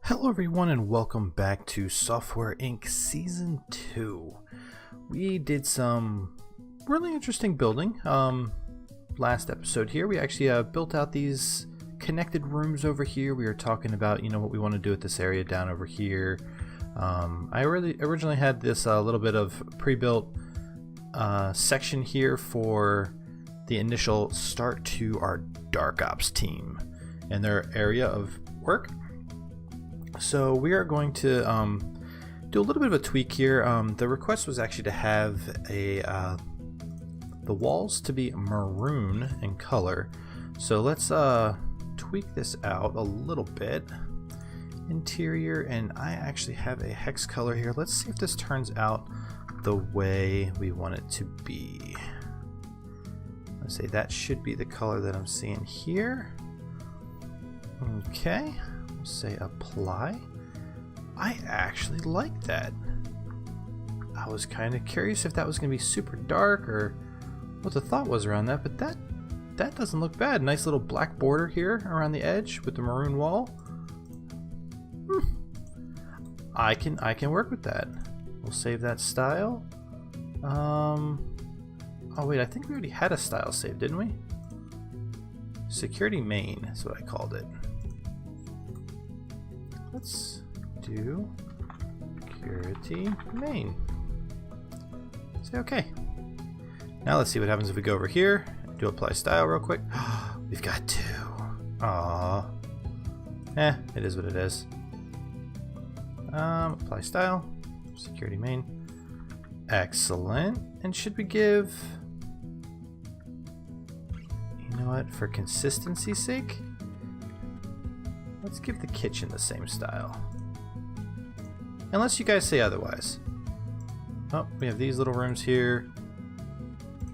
Hello everyone and welcome back to Software Inc. Season 2. We did some really interesting building. Last episode here we actually built out these connected rooms over here. We were talking about, what we want to do with this area down over here. I originally had this little bit of pre-built section here for the initial start to our Dark Ops team and their area of work. So we are going to do a little bit of a tweak here. The request was actually to have the walls to be maroon in color. So let's tweak this out a little bit. Interior, and I actually have a hex color here. Let's see if this turns out the way we want it to be. Let's say that should be the color that I'm seeing here. Okay. Say apply. I actually like that. I was kind of curious if that was going to be super dark or what the thought was around that, but that doesn't look bad. Nice little black border here around the edge with the maroon wall. I can work with that. We'll save that style. Oh wait, I think we already had a style saved, didn't we? Security main is what I called it. Let's do security main. Say okay. Now let's see what happens if we go over here. Do apply style real quick. We've got two. Aww. It is what it is. Apply style. Security main. Excellent. And should we give... You know what? For consistency's sake, let's give the kitchen the same style. Unless you guys say otherwise. Oh, we have these little rooms here.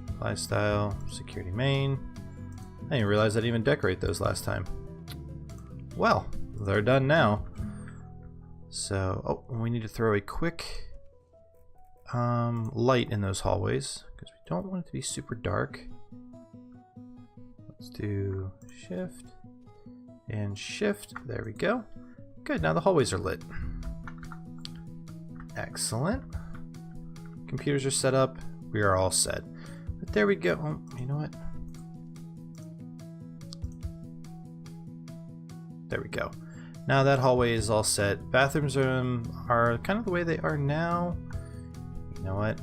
Apply style, security main. I didn't realize I didn't even decorate those last time. Well, they're done now. So, we need to throw a quick light in those hallways because we don't want it to be super dark. Let's do shift and shift. There we go. Good, now the hallways are lit. Excellent. Computers are set up. We are all set. But there we go. Oh, you know what? There we go. Now that hallway is all set. Bathrooms are kind of the way they are now. You know what?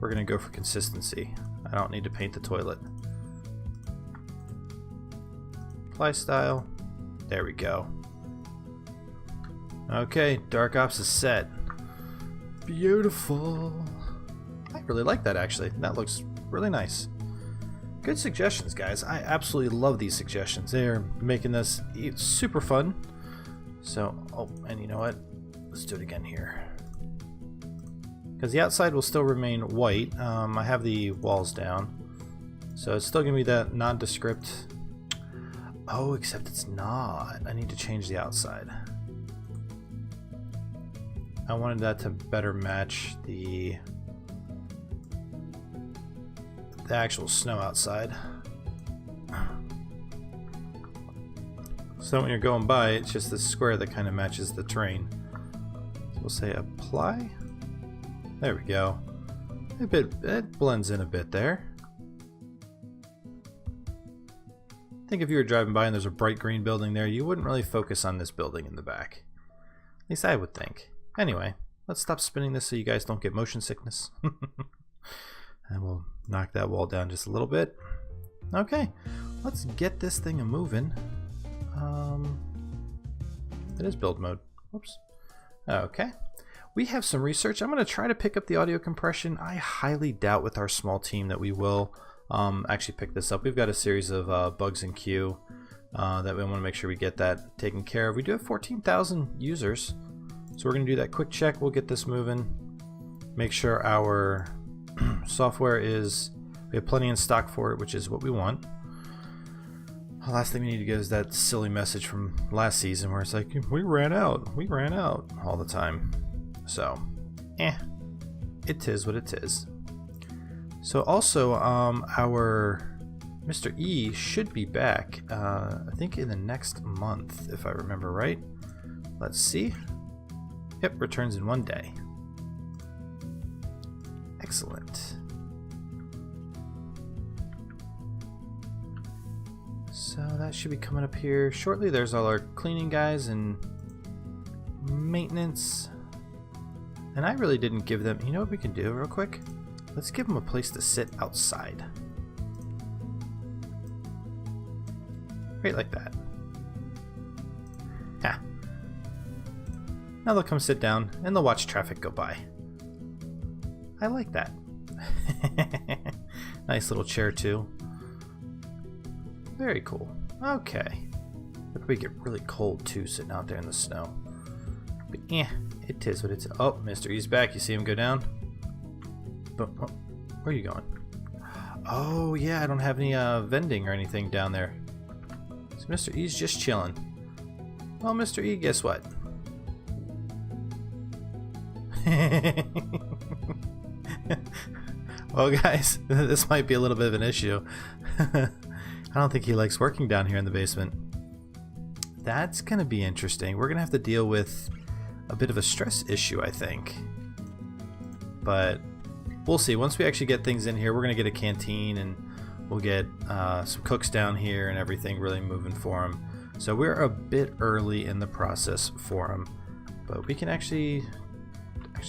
We're gonna go for consistency. I don't need to paint the toilet. Apply style. There we go. Okay, Dark Ops is set. Beautiful. I really like that actually. That looks really nice. Good suggestions, guys. I absolutely love these suggestions. They're making this super fun. So, and you know what? Let's do it again here. Because the outside will still remain white. I have the walls down. So it's still going to be that nondescript. Oh, except it's not. I need to change the outside. I wanted that to better match the actual snow outside. So when you're going by, it's just this square that kind of matches the terrain. So we'll say apply. There we go. It blends in a bit there. I think if you were driving by and there's a bright green building there, you wouldn't really focus on this building in the back. At least I would think. Anyway, let's stop spinning this so you guys don't get motion sickness. And we'll knock that wall down just a little bit. Okay, let's get this thing a-moving. It is build mode. Oops. Okay. We have some research. I'm going to try to pick up the audio compression. I highly doubt with our small team that we will actually pick this up. We've got a series of bugs in queue that we want to make sure we get that taken care of. We do have 14,000 users, so we're going to do that quick check. We'll get this moving. Make sure our software we have plenty in stock for it, which is what we want. The last thing we need to get is that silly message from last season where it's like, we ran out all the time. So, it is what it is. So also, our Mr. E should be back, I think in the next month, if I remember right. Let's see. Yep, returns in 1 day. Excellent. So that should be coming up here shortly. There's all our cleaning guys and maintenance. And I really didn't give them, you know what we can do real quick? Let's give them a place to sit outside. Right like that. Ha. Now they'll come sit down and they'll watch traffic go by. I like that. Nice little chair too. Very cool. Okay. It'll probably get really cold too sitting out there in the snow. But yeah, it is what it's. Oh, Mr. E's back. You see him go down? Oh, where are you going? Oh yeah, I don't have any vending or anything down there. So Mr. E's just chilling. Well, Mr. E, guess what? Well, guys, this might be a little bit of an issue. I don't think he likes working down here in the basement. That's going to be interesting. We're going to have to deal with a bit of a stress issue, I think. But we'll see. Once we actually get things in here, we're going to get a canteen and we'll get some cooks down here and everything really moving for him. So we're a bit early in the process for him. But we can actually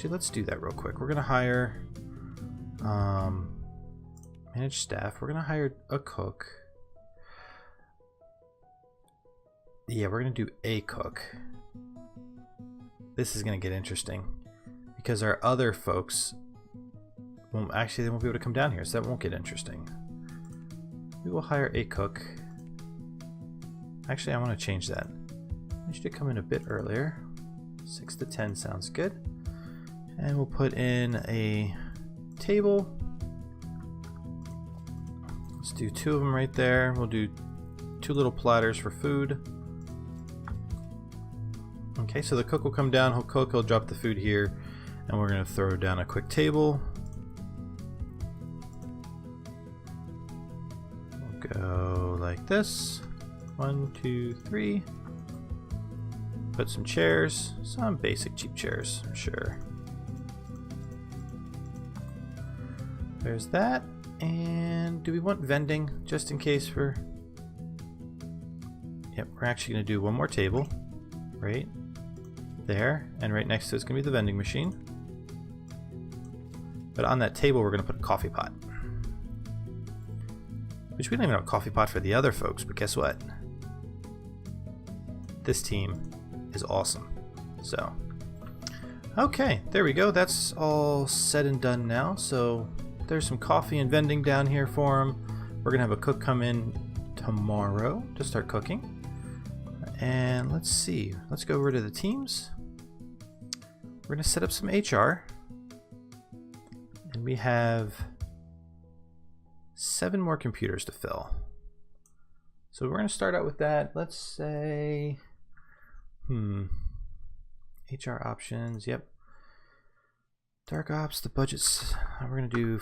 let's do that real quick. We're going to hire manage staff. We're going to hire a cook. Yeah, we're going to do a cook. This is going to get interesting because our other folks, well, actually they won't be able to come down here, so that won't get interesting. We will hire a cook. Actually, I want to change that. I want you to come in a bit earlier. 6 to 10 sounds good. And we'll put in a table. Let's do 2 of them right there. We'll do 2 little platters for food. Okay, so the cook will come down, he'll cook, he'll drop the food here, and we're going to throw down a quick table. We'll go like this. 1, 2, 3. Put some chairs, some basic cheap chairs, I'm sure. There's that. And do we want vending just in case for... Yep, we're actually going to do one more table right there, and right next to it's going to be the vending machine. But on that table we're going to put a coffee pot. Which we don't even have a coffee pot for the other folks, but guess what? This team is awesome. So, okay, there we go. That's all said and done now. So there's some coffee and vending down here for them. We're going to have a cook come in tomorrow to start cooking. And let's see. Let's go over to the teams. We're going to set up some HR. And we have 7 more computers to fill. So we're going to start out with that. Let's say, HR options. Yep. Dark ops, the budget's, we're going to do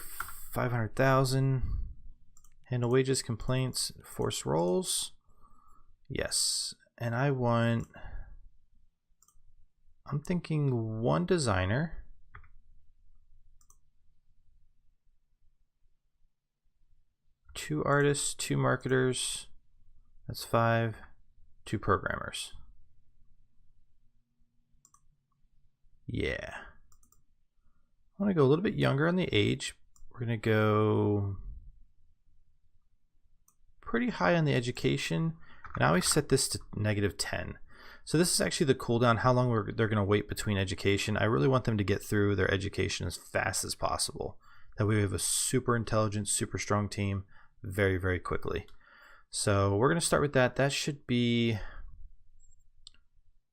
500,000. Handle wages, complaints, force roles. Yes. And I want, I'm thinking 1 designer. 2 artists, 2 marketers. That's 5. 2 programmers. Yeah. I want to go a little bit younger on the age. We're going to go pretty high on the education. And I always set this to -10. So this is actually the cooldown, how long they're going to wait between education. I really want them to get through their education as fast as possible. That way we have a super intelligent, super strong team very, very quickly. So we're going to start with that. That should be,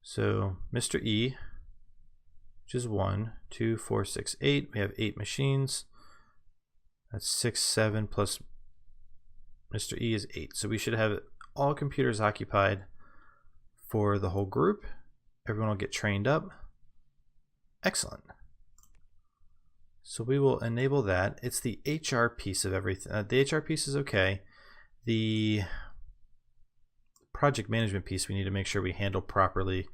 so Mr. E, which is 1, 2, 4, 6, 8. We have 8 machines. That's 6, 7 plus Mr. E is 8. So we should have all computers occupied for the whole group. Everyone will get trained up. Excellent. So we will enable that. It's the HR piece of everything. The HR piece is okay. the project management piece we need to make sure we handle properly,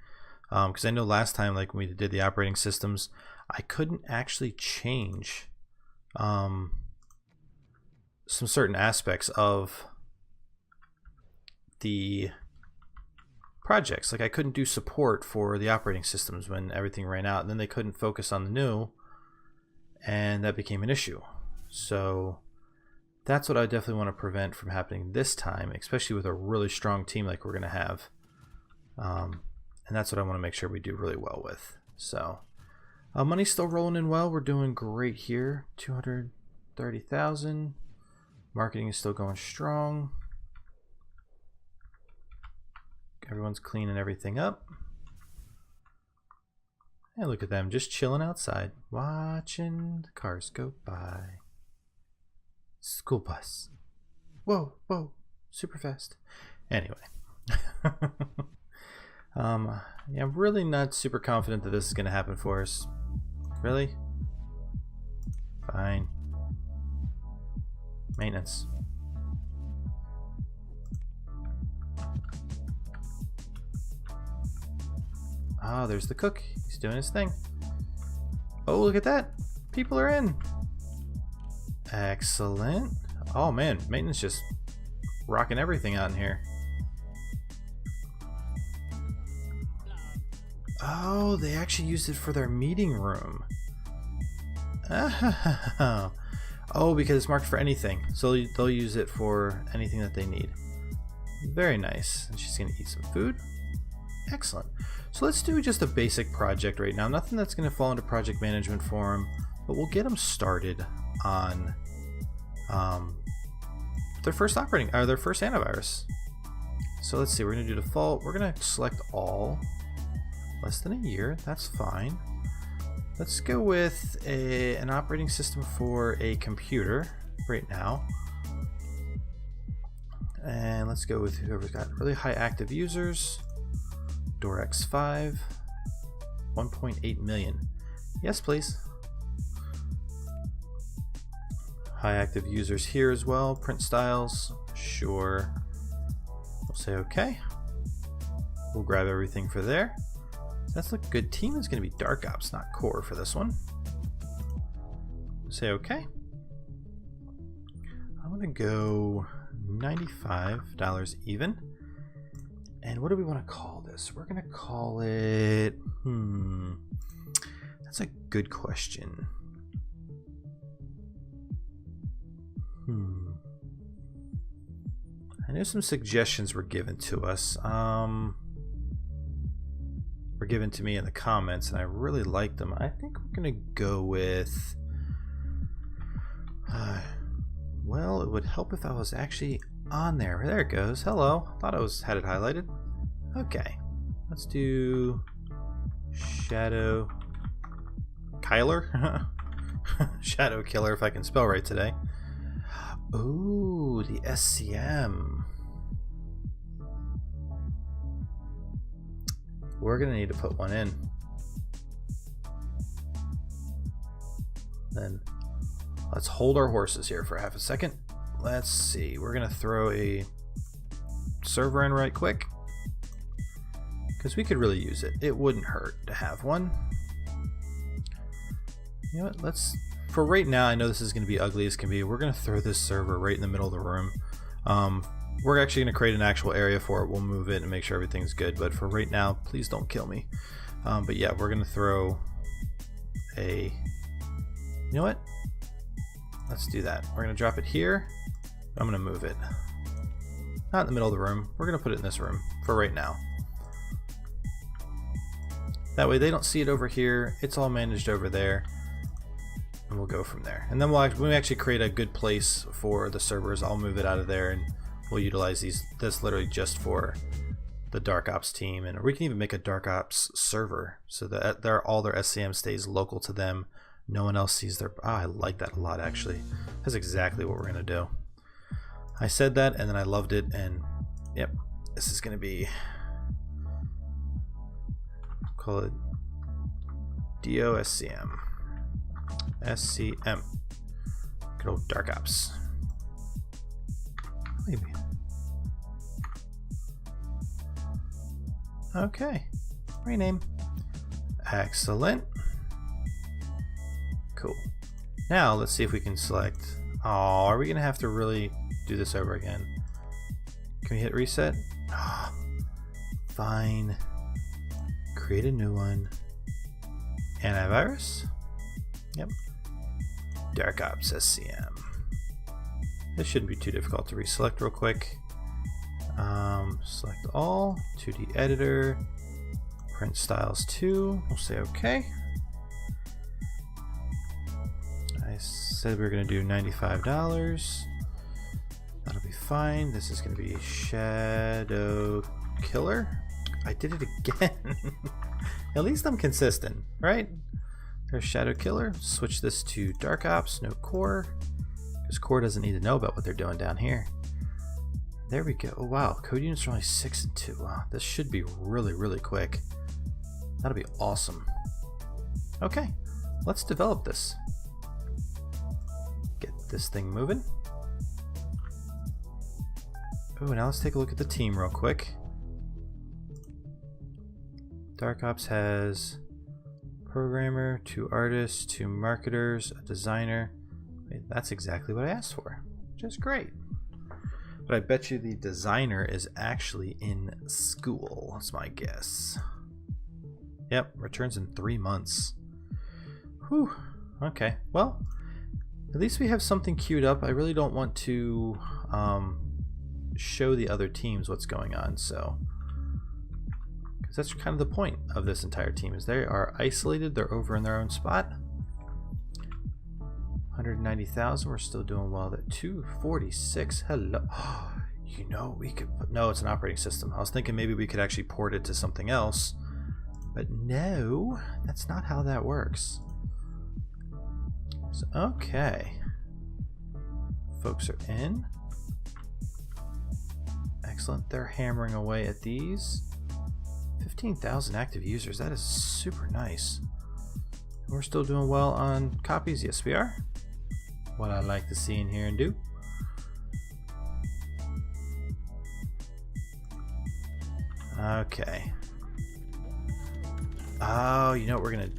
because I know last time, like when we did the operating systems, I couldn't actually change some certain aspects of the projects. Like I couldn't do support for the operating systems when everything ran out, and then they couldn't focus on the new, and that became an issue. So that's what I definitely want to prevent from happening this time, especially with a really strong team like we're going to have. And that's what I want to make sure we do really well with. So money's still rolling in well. We're doing great here. 230,000. Marketing is still going strong. Everyone's cleaning everything up. And look at them just chilling outside, watching the cars go by. School bus. Whoa, whoa, super fast. Anyway. Yeah, I'm really not super confident that this is going to happen for us. Really? Fine. Maintenance. Ah, there's the cook. He's doing his thing. Oh, look at that. People are in. Excellent. Oh man, maintenance just rocking everything out in here. Oh, they actually used it for their meeting room. Oh, because it's marked for anything. So they'll use it for anything that they need. Very nice. And she's going to eat some food. Excellent. So let's do just a basic project right now. Nothing that's going to fall into project management for them, but we'll get them started on their first antivirus. So let's see, we're going to do default. We're going to select all. Less than a year, that's fine. Let's go with an operating system for a computer right now. And let's go with whoever's got really high active users. DoorX5, 1.8 million. Yes, please. High active users here as well. Print styles, sure. We'll say okay. We'll grab everything for there. That's a good team. Is going to be Dark Ops, not Core for this one. Say okay. I'm going to go $95 even. And what do we want to call this? We're going to call it... That's a good question. I know some suggestions were given to us. Were given to me in the comments, and I really liked them. I think we're going to go with... well, it would help if I was actually on there. There it goes. Hello. Thought I had it highlighted. Okay. Let's do Shadow Kyler. Shadow Killer, if I can spell right today. Ooh, the SCM. We're gonna need to put one in. Then let's hold our horses here for half a second. Let's see, we're gonna throw a server in right quick because we could really use it. It wouldn't hurt to have one. You know what, let's, for right now, I know this is gonna be ugly as can be, we're gonna throw this server right in the middle of the room. We're actually going to create an actual area for it. We'll move it and make sure everything's good. But for right now, please don't kill me. But yeah, we're going to throw a... You know what? Let's do that. We're going to drop it here. I'm going to move it. Not in the middle of the room. We're going to put it in this room for right now. That way they don't see it over here. It's all managed over there. And we'll go from there. And then when we actually create a good place for the servers, I'll move it out of there and we'll utilize this literally just for the Dark Ops team. And we can even make a Dark Ops server so that all their SCM stays local to them. No one else sees their... I like that a lot, actually. That's exactly what we're going to do. I said that and then I loved it. And yep, this is going to be... Call it DOSCM. SCM. Good old Dark Ops. Maybe. Okay. Rename. Excellent. Cool. Now let's see if we can select. Oh, are we gonna have to really do this over again? Can we hit reset? Oh, fine. Create a new one. Antivirus. Yep. Dark Ops SCM. This shouldn't be too difficult to reselect real quick. Select all. 2D editor. Print styles 2. We'll say OK. I said we were going to do $95. That'll be fine. This is going to be Shadow Killer. I did it again. At least I'm consistent, right? There's Shadow Killer. Switch this to Dark Ops, no core. Because core doesn't need to know about what they're doing down here. There we go. Oh, wow. Code units are only 6 and 2. Wow. This should be really, really quick. That'll be awesome. Okay. Let's develop this. Get this thing moving. Oh, now let's take a look at the team real quick. Dark Ops has programmer, 2 artists, 2 marketers, a designer. Wait, that's exactly what I asked for, which is great. But I bet you the designer is actually in school. That's my guess. Yep, returns in 3 months. Whew. Okay, well, at least we have something queued up. I really don't want to show the other teams what's going on, so because that's kind of the point of this entire team, is they are isolated. They're over in their own spot. 190,000. We're still doing well. At 246. Hello. You know, we could put, no, it's an operating system. I was thinking maybe we could actually port it to something else, but no, that's not how that works. So, okay, folks are in. Excellent. They're hammering away at these. 15,000 active users. That is super nice. We're still doing well on copies. Yes, we are. What I like to see in here and do. Okay. Oh, you know what we're gonna...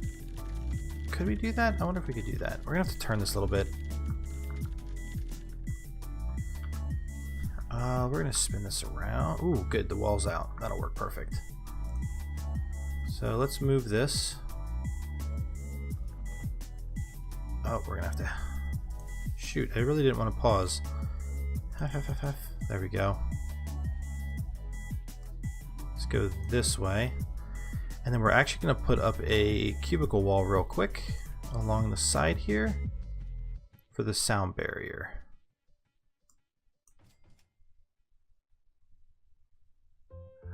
Could we do that? I wonder if we could do that. We're gonna have to turn this a little bit. We're gonna spin this around. Ooh, good. The wall's out. That'll work perfect. So let's move this. Oh, we're gonna have to... Shoot, I really didn't want to pause. There we go. Let's go this way. And then we're actually going to put up a cubicle wall real quick along the side here for the sound barrier.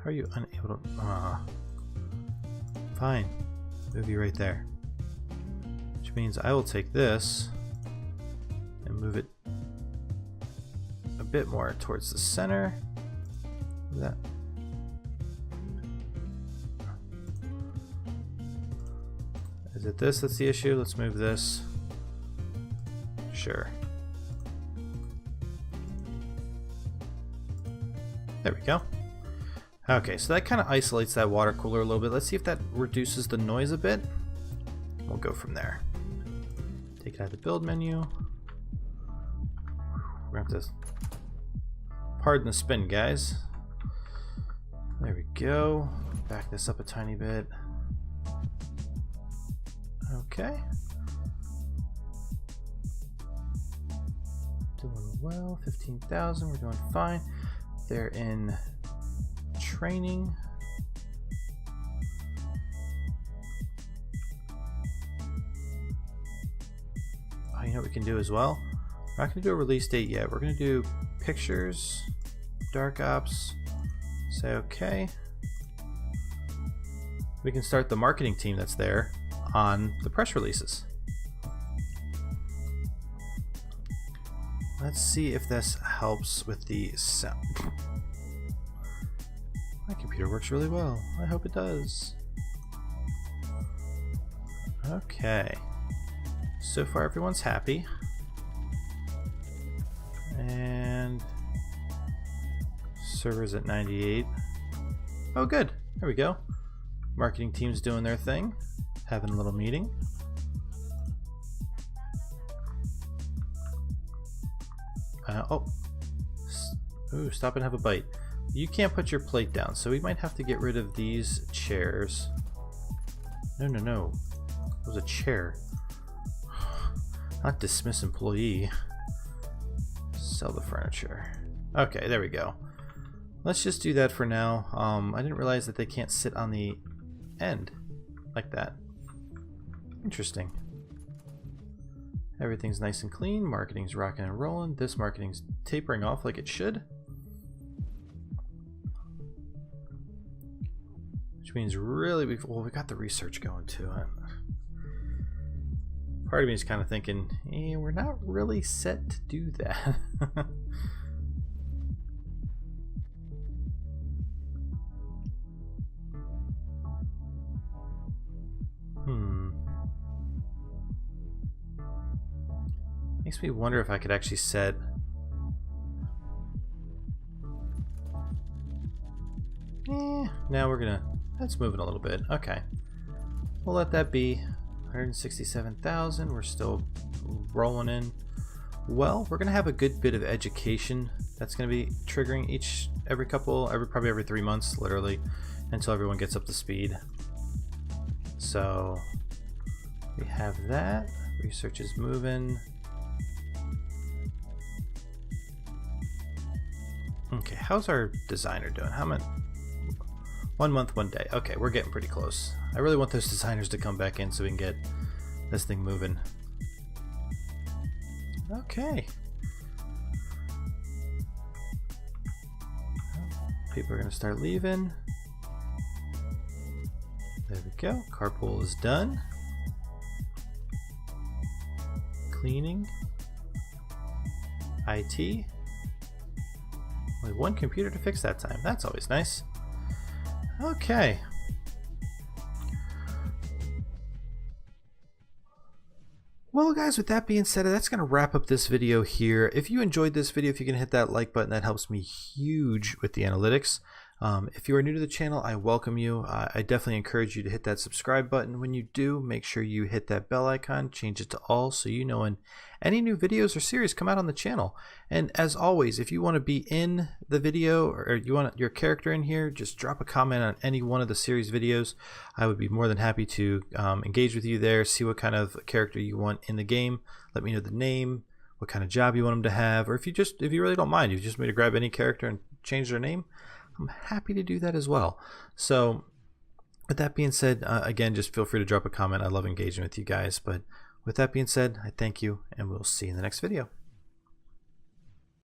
How are you unable to... Fine. Move you right there. Which means I will take this and move it a bit more towards the center. That. Is it this that's the issue? Let's move this. Sure. There we go. Okay, so that kind of isolates that water cooler a little bit. Let's see if that reduces the noise a bit. We'll go from there. Take it out of the build menu. We're gonna have to pardon the spin, guys. There we go. Back this up a tiny bit. Okay. Doing well. 15,000. We're doing fine. They're in training. Oh, you know what we can do as well? We're not going to do a release date yet. We're going to do pictures, Dark Ops, say okay. We can start the marketing team that's there on the press releases. Let's see if this helps with the sound. My computer works really well. I hope it does. Okay. So far everyone's happy. And Servers at 98. Oh good, there we go. Marketing team's doing their thing, having a little meeting. Ooh, stop and have a bite. You can't put your plate down, so we might have to get rid of these chairs. No. It was a chair. Not dismiss employee. Sell the furniture. Okay, there we go. Let's just do that for now. I didn't realize that they can't sit on the end like that. Interesting. Everything's nice and clean. Marketing's rocking and rolling. This marketing's tapering off like it should. Which means really we got the research going too. Part of me is kind of thinking, we're not really set to do that. Makes me wonder if I could actually set. Now we're gonna. That's moving a little bit. Okay, we'll let that be. 167,000. We're still rolling in. Well, we're gonna have a good bit of education that's gonna be triggering probably every 3 months, literally, until everyone gets up to speed. So we have that. Research is moving. Okay, how's our designer doing? How many? 1 month, 1 day. Okay, we're getting pretty close. I really want those designers to come back in so we can get this thing moving. Okay. People are going to start leaving. There we go. Carpool is done. Cleaning. IT. Only one computer to fix that time. That's always nice. Okay. Well guys, with that being said, that's going to wrap up this video here. If you enjoyed this video, if you can hit that like button, that helps me huge with the analytics. If you are new to the channel, I welcome you. I definitely encourage you to hit that subscribe button. When you do, make sure you hit that bell icon, change it to all so you know when any new videos or series come out on the channel. And as always, if you want to be in the video or you want your character in here, just drop a comment on any one of the series videos. I would be more than happy to engage with you there, see what kind of character you want in the game. Let me know the name, what kind of job you want them to have, or if you really don't mind, you just want me to grab any character and change their name, I'm happy to do that as well. So with that being said, again, just feel free to drop a comment. I love engaging with you guys. But with that being said, I thank you, and we'll see you in the next video.